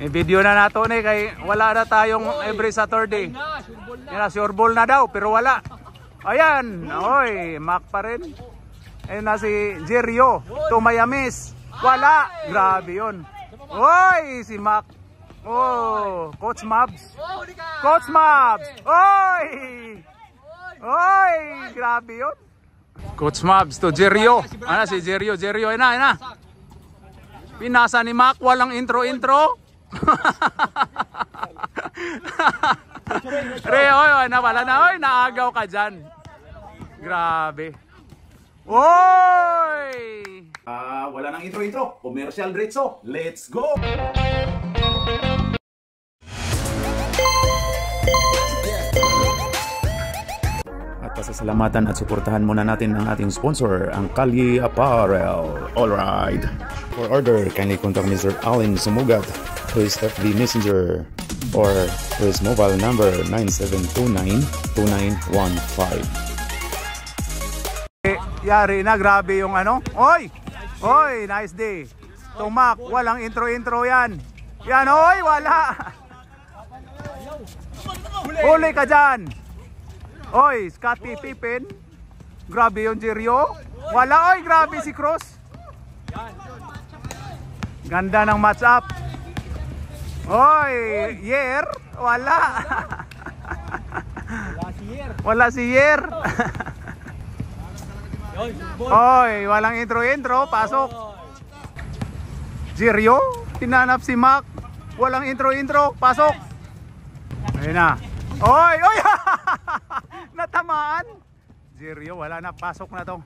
I-video na nato ni kay wala na tayong every Saturday. Yan, sure ball na daw pero wala. Ayan, oy, Mac pa rin. Ayun na si Jerio, Tumayamis. Wala, grabe yun. Oy, si Mac. Oh, Coach Mabs. Coach Mabs. Oy! Oy, grabe yun. Coach Mabs to Jerio. Ano si Jerio? Jerio, ayun na. Pinasa ni Mac, walang intro-intro. Re, oy, wala na, oy, naagaw ka dyan. Grabe. Oy! Wala nang intro-intro. Commercial diretso. Let's go! At pasasalamatan at suportahan muna natin ang ating sponsor, ang Kalye Apparel. Alright. For order, kindly contact Mr. Allen Sumugat to his FB Messenger or to his mobile number 9729-2915. Yari na, grabe yung ano. Oy! Oy, nice day. Tumak, walang intro-intro yan. Yan, oy, wala. Huli ka dyan. Oy, Scottie Pippen. Grabe yung Jerio. Wala, oy, grabe si Cross. Ganda ng match up. Oy, Yer. Wala. Wala si Yer. Oy, walang intro-intro. Pasok. Jerio. Tinanap si Mac. Walang intro-intro. Pasok. Ayun na. Oy, oy. Natamaan. Jerio, wala na. Pasok na to.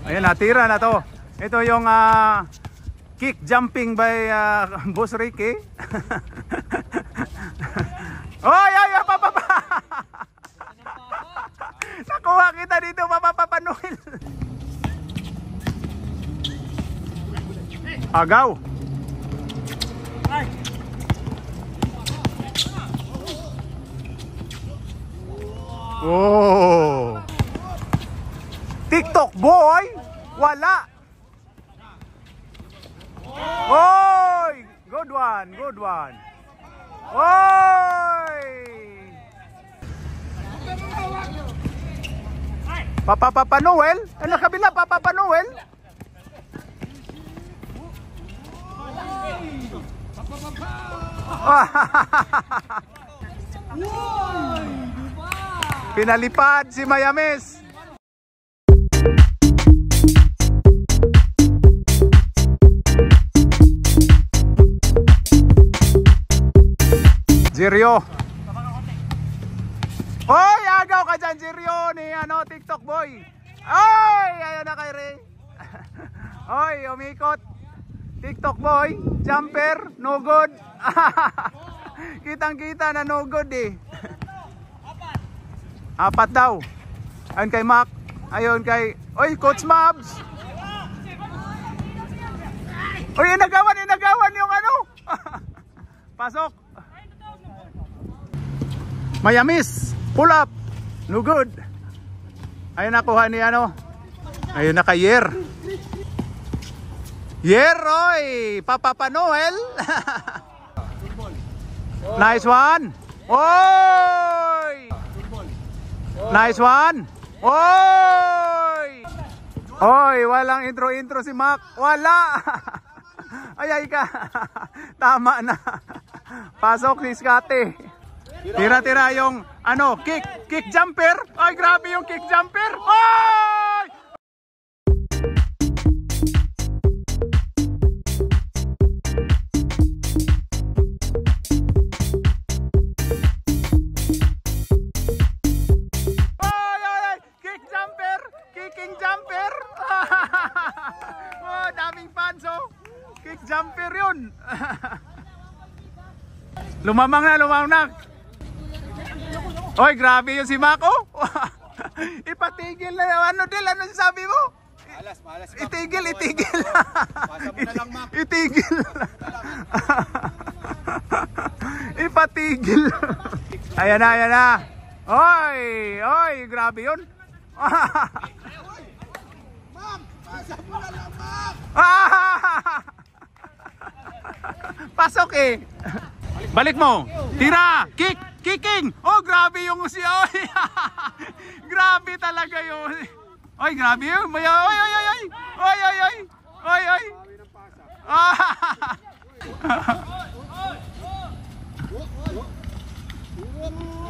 Ayun, natira na to. Ito yung kick jumping by Boss Ricky. Oy, oy, papapa. Nakuha kita dito, Papa Noel. Agaw. Oh. TikTok boy. Wala. Oy, good one, good one. Oy! Papa Noel? Ano kabila, Papa Noel? Pinalipad si Mayamis. Jerio. Oy, agaw ka dyan, Jerio, ni ano, TikTok boy. Oy, ayaw na kay Ray. Oy, umikot. TikTok boy, jumper, no good. Kitang-kita na no good eh. Apat daw. Ayun kay Mac. Ayun kay, oy, Coach Mabs. Oy, inagawan yung ano. Pasok. Mayamis, pull up, no good. Ayun nakuha ni ano. Ayun na kay Yer. Yer, oy, Papa Noel. Nice one. Oy. Nice one. Oy. Oy, walang intro si Mac. Wala. Ay ka. Tama na. Pasok si Scottie. Tira-tira yung ano, kick jumper. Ay, grabe yung kick jumper. Oy! Oy, kick jumper, kicking jumper. Oh, daming fans oh. Kick jumper 'yun. Lumamang na. Oy, grabe yung si Mako. Ipatigil na yung ano Del, ano sabi mo? Malas. Itigil. Pasa mo na lang, Mac. Itigil. Ipatigil. Ayan na. Oy, grabe yun. Ma'am, pasa mo na lang, Mac. Pasok eh. Balik mo. Tira. Kick. Kicking. Oh, grabe yung si Oy. Grabe talaga yun. Oy, grabe yun. Oy, oy, oy, oy. Oy, oy, oy. Oy, oy.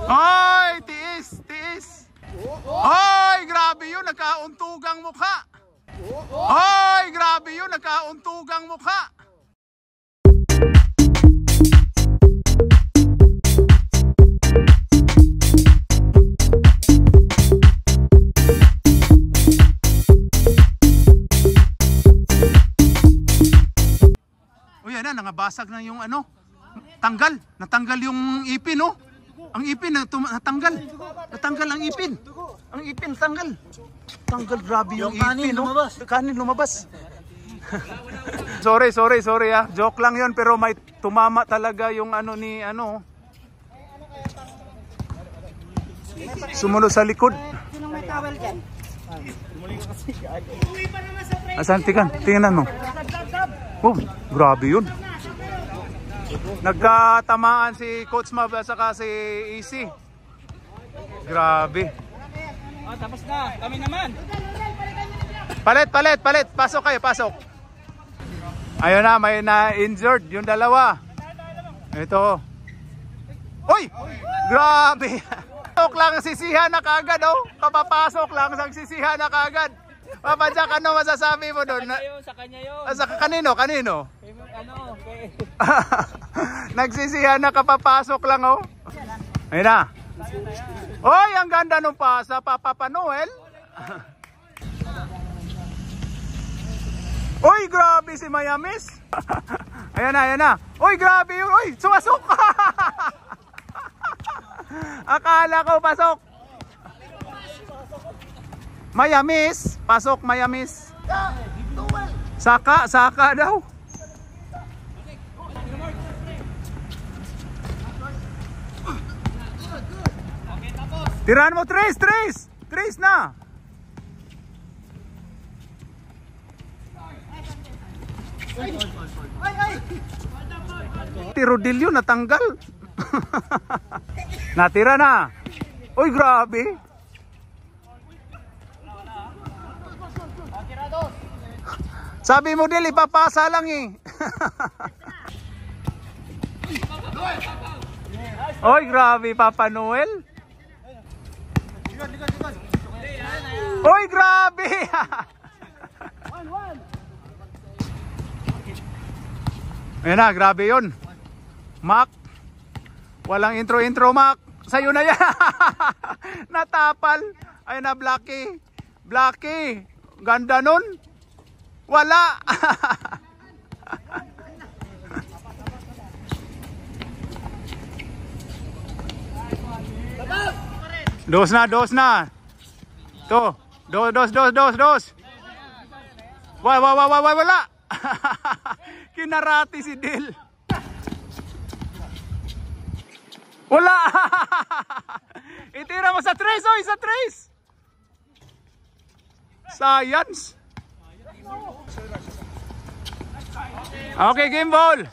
Oy, tiis, tiis. Oy, grabe yun. Nagkauntugang mukha. Oy, grabe yun. Nagkauntugang mukha. Nangabasag na yung ano, natanggal yung ipin, no? Ang ipin natanggal ang ipin. Ang ipin tanggal. Grabe yung ipin, no? Kanin lumabas. sorry ah. Joke lang 'yon, pero may tumama talaga yung ano ni ano. Sumunod sa likod. Sinong may towel diyan? Asan tingnan mo. Oh, grabe yun. Nagkatamaan si Coach Mab at saka si Easy. Grabe. Oh, tapos na. Kami naman. Palit. Pasok kayo, pasok. Ayun na, may na-injured yung dalawa. Ito. Uy! Grabe. Pasok lang, sisihan na kagad, oh. Kapapasok lang, sisihan na kagad. Papa Jack, ano masasabi mo doon? Sa kanya yun. Sa kanino? Ano? Nagsisihan na kapapasok lang, oh. Ayun na. Oy, ang ganda nung pasa, Papa Noel. Oy, grabe si Mayamis. Ayan na. Oy, grabe yun. Oy, sumasok. Akala ko pasok. Mayamis, pasok Mayamis. Saka daw. Tirahan mo, Trace na. Rodilio natanggal. Natira na. Uy, grabe. Sabi mo Dil, ipapasa lang eh. Oy, grabe Papa Noel. Oy, grabe. Ayan na, grabe yun. Mac, walang intro, Mac. Sa'yo na yan. Natapal. Ayun na, Blacky. Ganda nun. Wala. Dos na. To. Dos. Wala. Kinarati si Dil. Wala. Itira mo sa trace, oy, sa trace. Science. Okay, game ball.